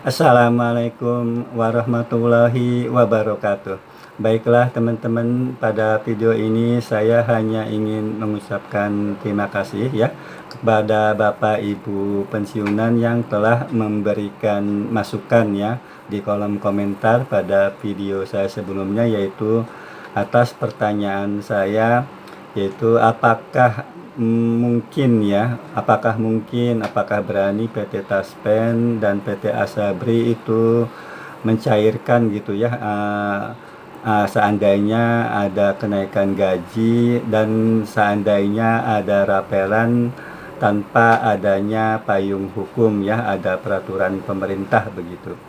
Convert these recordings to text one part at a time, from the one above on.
Assalamualaikum warahmatullahi wabarakatuh. Baiklah teman-teman, pada video ini saya hanya ingin mengucapkan terima kasih ya kepada Bapak Ibu pensiunan yang telah memberikan masukan ya di kolom komentar pada video saya sebelumnya, yaitu atas pertanyaan saya, yaitu apakah berani PT Taspen dan PT Asabri itu mencairkan gitu ya, seandainya ada kenaikan gaji dan seandainya ada rapelan tanpa adanya payung hukum ya, ada peraturan pemerintah begitu.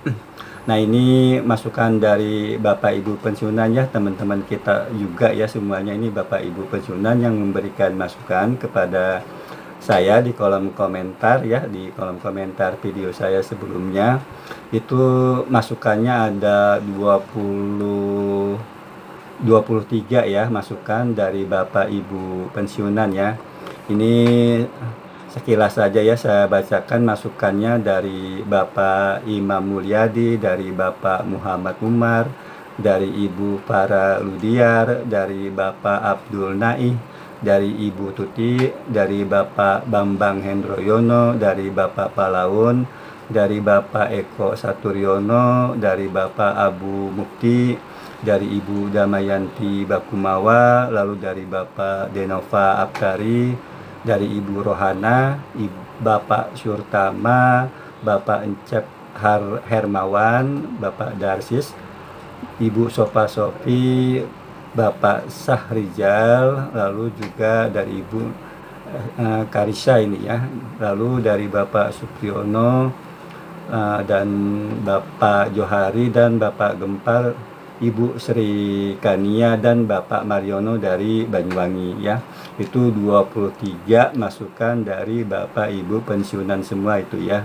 Nah, ini masukan dari Bapak Ibu pensiunan ya, teman-teman kita juga ya, semuanya ini Bapak Ibu pensiunan yang memberikan masukan kepada saya di kolom komentar ya, di kolom komentar video saya sebelumnya. Itu masukannya ada 23 ya, masukan dari Bapak Ibu pensiunan ya. Ini sekilas saja ya saya bacakan masukannya dari Bapak Imam Mulyadi, dari Bapak Muhammad Umar, dari Ibu Farah Ludiar, dari Bapak Abdul Naih, dari Ibu Tuti, dari Bapak Bambang Hendroyono, dari Bapak Palaun, dari Bapak Eko Saturyono, dari Bapak Abu Mukti, dari Ibu Damayanti Bakumawa, lalu dari Bapak Denova Abkari, dari Ibu Rohana, Bapak Surtama, Bapak Encep Hermawan, Bapak Darsis, Ibu Sopa Sofi, Bapak Sahrizal, lalu juga dari Ibu Karisa ini ya, lalu dari Bapak Supriyono, dan Bapak Johari, dan Bapak Gempar, Ibu Sri Kania, dan Bapak Mariono dari Banyuwangi ya. Itu 23 masukan dari Bapak Ibu pensiunan semua itu ya.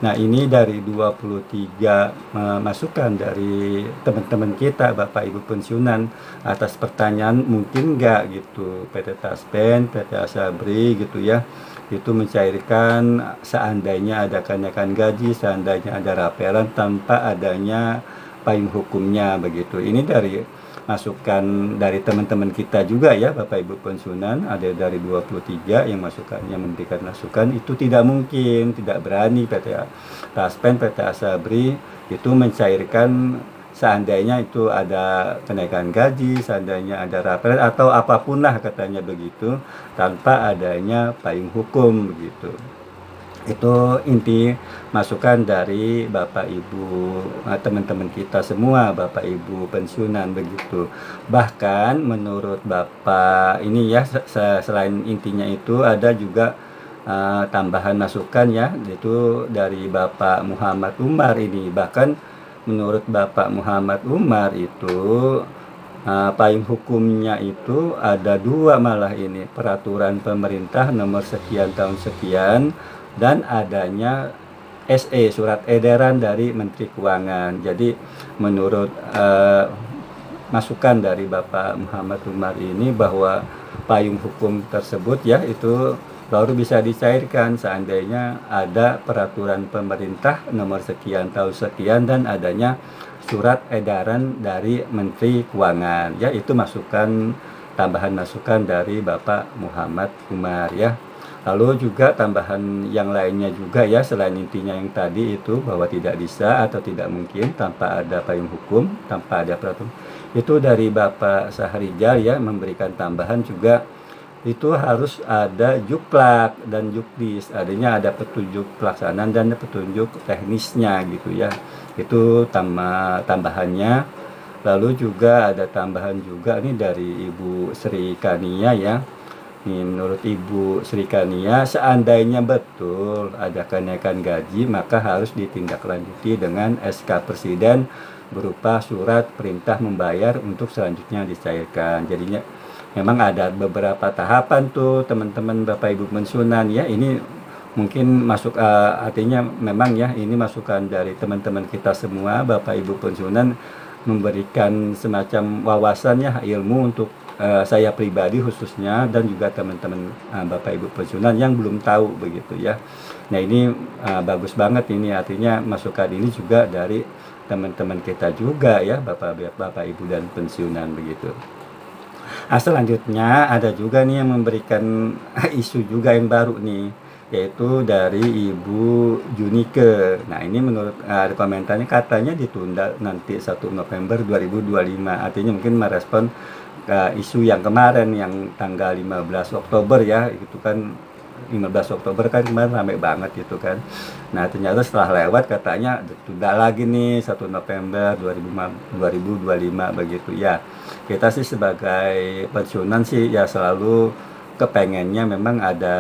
Nah, ini dari 23 masukan dari teman-teman kita Bapak Ibu pensiunan atas pertanyaan mungkin nggak gitu PT Taspen, PT Asabri gitu ya, itu mencairkan seandainya ada kenaikan gaji, seandainya ada rapelan tanpa adanya payung hukumnya begitu. Ini dari masukan dari teman-teman kita juga ya, Bapak Ibu pensiunan, ada dari 23 yang masukannya memberikan masukan itu tidak mungkin, tidak berani PT Taspen, PT Asabri itu mencairkan seandainya itu ada kenaikan gaji, seandainya ada rapelan atau apapun lah katanya begitu, tanpa adanya payung hukum begitu. Itu inti masukan dari Bapak Ibu teman-teman kita semua, Bapak Ibu pensiunan begitu. Bahkan menurut Bapak ini ya, selain intinya itu ada juga tambahan masukan ya, yaitu dari Bapak Muhammad Umar ini. Bahkan menurut Bapak Muhammad Umar itu payung hukumnya itu ada dua malah, ini peraturan pemerintah nomor sekian tahun sekian, dan adanya SE surat edaran dari Menteri Keuangan. Jadi menurut masukan dari Bapak Muhammad Umar ini, bahwa payung hukum tersebut ya itu baru bisa dicairkan seandainya ada peraturan pemerintah nomor sekian tahun sekian dan adanya surat edaran dari Menteri Keuangan ya. Itu masukan, tambahan masukan dari Bapak Muhammad Umar ya. Lalu juga tambahan yang lainnya juga ya, selain intinya yang tadi itu bahwa tidak bisa atau tidak mungkin tanpa ada payung hukum, tanpa ada peraturan, itu dari Bapak Sahrizal ya, memberikan tambahan juga itu harus ada juklak dan jukdis, adanya ada petunjuk pelaksanaan dan petunjuk teknisnya gitu ya. Itu tambahannya. Lalu juga ada tambahan juga nih dari Ibu Sri Kania ya. Nih, menurut Ibu Sri Kania, seandainya betul ada kenaikan gaji, maka harus ditindaklanjuti dengan SK Presiden berupa surat perintah membayar untuk selanjutnya dicairkan. Jadinya memang ada beberapa tahapan tuh teman-teman Bapak Ibu pensiunan ya. Ini mungkin masuk, artinya memang ya, ini masukan dari teman-teman kita semua Bapak Ibu pensiunan, memberikan semacam wawasan ya, ilmu untuk saya pribadi khususnya dan juga teman-teman Bapak Ibu pensiunan yang belum tahu begitu ya. Nah ini bagus banget ini, artinya masukan ini juga dari teman-teman kita juga ya, Bapak Ibu dan pensiunan begitu. Selanjutnya ada juga nih yang memberikan isu juga yang baru nih, yaitu dari Ibu Junike. Nah ini menurut komentarnya katanya ditunda nanti 1 November 2025. Artinya mungkin merespon isu yang kemarin yang tanggal 15 Oktober ya, itu kan 15 Oktober kan kemarin rame banget itu kan. Nah ternyata setelah lewat katanya tunda lagi nih 1 November 2025 begitu ya. Kita sih sebagai pensiunan sih ya selalu kepengennya memang ada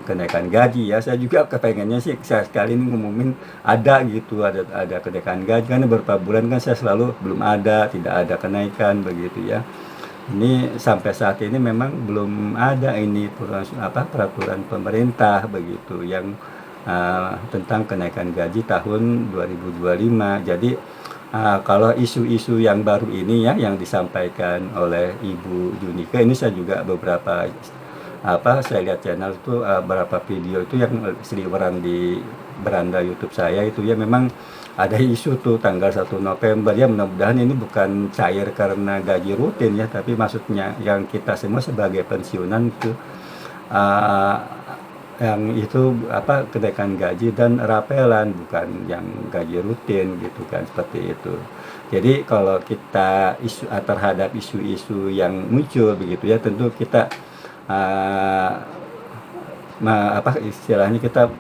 kenaikan gaji ya. Saya juga kepengennya sih sekali ini ngumumin ada gitu, ada kenaikan gaji, kan beberapa bulan kan saya selalu belum ada, tidak ada kenaikan begitu ya. Ini sampai saat ini memang belum ada ini peraturan pemerintah begitu yang tentang kenaikan gaji tahun 2025. Jadi kalau isu-isu yang baru ini ya yang disampaikan oleh Ibu Junike, ini saya juga beberapa saya lihat channel itu beberapa video itu yang seliweran di beranda YouTube saya itu ya, memang ada isu tuh tanggal 1 November ya. Mudah-mudahan ini bukan cair karena gaji rutin ya, tapi maksudnya yang kita semua sebagai pensiunan itu yang itu kenaikan gaji dan rapelan, bukan yang gaji rutin gitu kan, seperti itu. Jadi kalau kita terhadap isu-isu yang muncul begitu ya, tentu kita istilahnya kita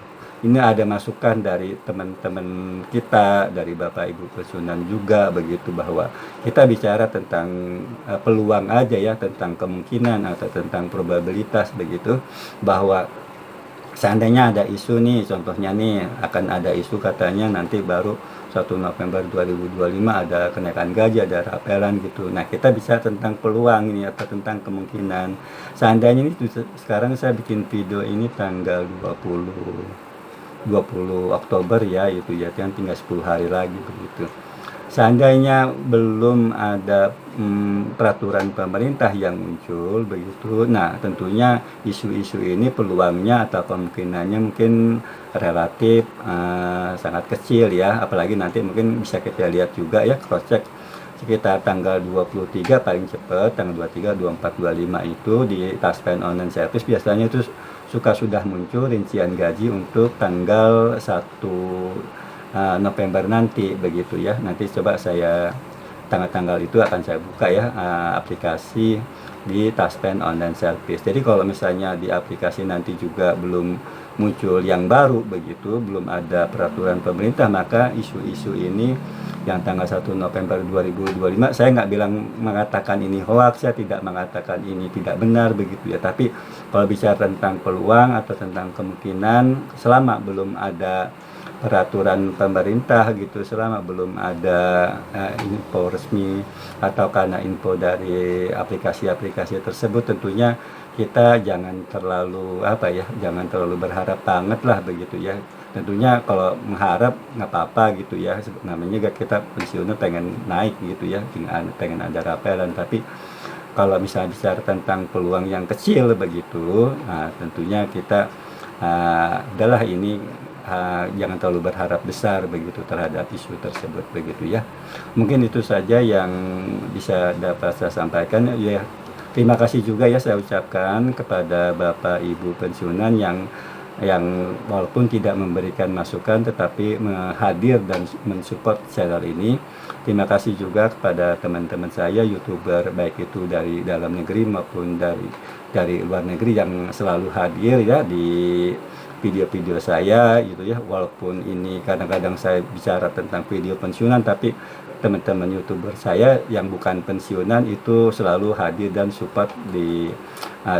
ini ada masukan dari teman-teman kita, dari Bapak Ibu pensiunan juga begitu, bahwa kita bicara tentang peluang aja ya, tentang kemungkinan atau tentang probabilitas begitu, bahwa seandainya ada isu nih, contohnya nih akan ada isu katanya nanti baru 1 November 2025 ada kenaikan gaji, ada rapelan gitu. Nah kita bicara tentang peluang ini atau tentang kemungkinan. Seandainya ini sekarang saya bikin video ini tanggal 20 Oktober ya, itu ya kan tinggal 10 hari lagi begitu. Seandainya belum ada peraturan pemerintah yang muncul begitu, nah tentunya isu-isu ini peluangnya atau kemungkinannya mungkin relatif sangat kecil ya, apalagi nanti mungkin bisa kita lihat juga ya, cross check sekitar tanggal 23 paling cepat, tanggal 23, 24, 25 itu di Taspen Online Service biasanya itu sudah muncul rincian gaji untuk tanggal 1 November nanti begitu ya. Nanti coba saya tanggal-tanggal itu akan saya buka ya aplikasi di Taspen Online Service. Jadi kalau misalnya di aplikasi nanti juga belum muncul yang baru begitu, belum ada peraturan pemerintah, maka isu-isu ini yang tanggal 1 November 2025, saya nggak bilang mengatakan ini hoax, saya tidak mengatakan ini tidak benar begitu ya, tapi kalau bicara tentang peluang atau tentang kemungkinan, selama belum ada peraturan pemerintah gitu, selama belum ada info resmi atau karena info dari aplikasi-aplikasi tersebut, tentunya kita jangan terlalu jangan terlalu berharap banget lah begitu ya. Tentunya kalau mengharap nggak apa-apa gitu ya, namanya kita pensiunnya pengen naik gitu ya, pengen ada rapelan. Tapi kalau misalnya bicara tentang peluang yang kecil begitu, nah tentunya kita adalah ini jangan terlalu berharap besar begitu terhadap isu tersebut begitu ya. Mungkin itu saja yang bisa dapat saya sampaikan ya. Terima kasih juga ya saya ucapkan kepada Bapak Ibu pensiunan yang walaupun tidak memberikan masukan tetapi hadir dan mensupport channel ini. Terima kasih juga kepada teman-teman saya YouTuber, baik itu dari dalam negeri maupun dari luar negeri, yang selalu hadir ya di video-video saya gitu ya. Walaupun ini kadang-kadang saya bicara tentang video pensiunan, tapi teman-teman YouTuber saya yang bukan pensiunan itu selalu hadir dan support di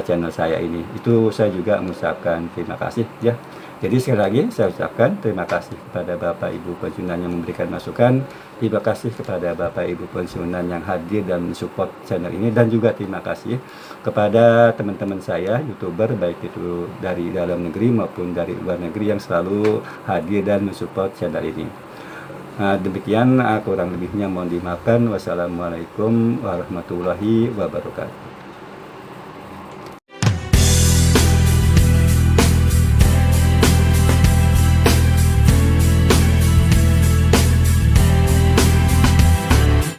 channel saya ini. Itu saya juga mengucapkan terima kasih ya. Jadi sekali lagi saya ucapkan terima kasih kepada Bapak Ibu pensiunan yang memberikan masukan. Terima kasih kepada Bapak Ibu pensiunan yang hadir dan support channel ini, dan juga terima kasih kepada teman-teman saya YouTuber baik itu dari dalam negeri maupun dari luar negeri yang selalu hadir dan mensupport channel ini. Demikian kurang lebihnya mohon dimaafkan. Wassalamualaikum warahmatullahi wabarakatuh.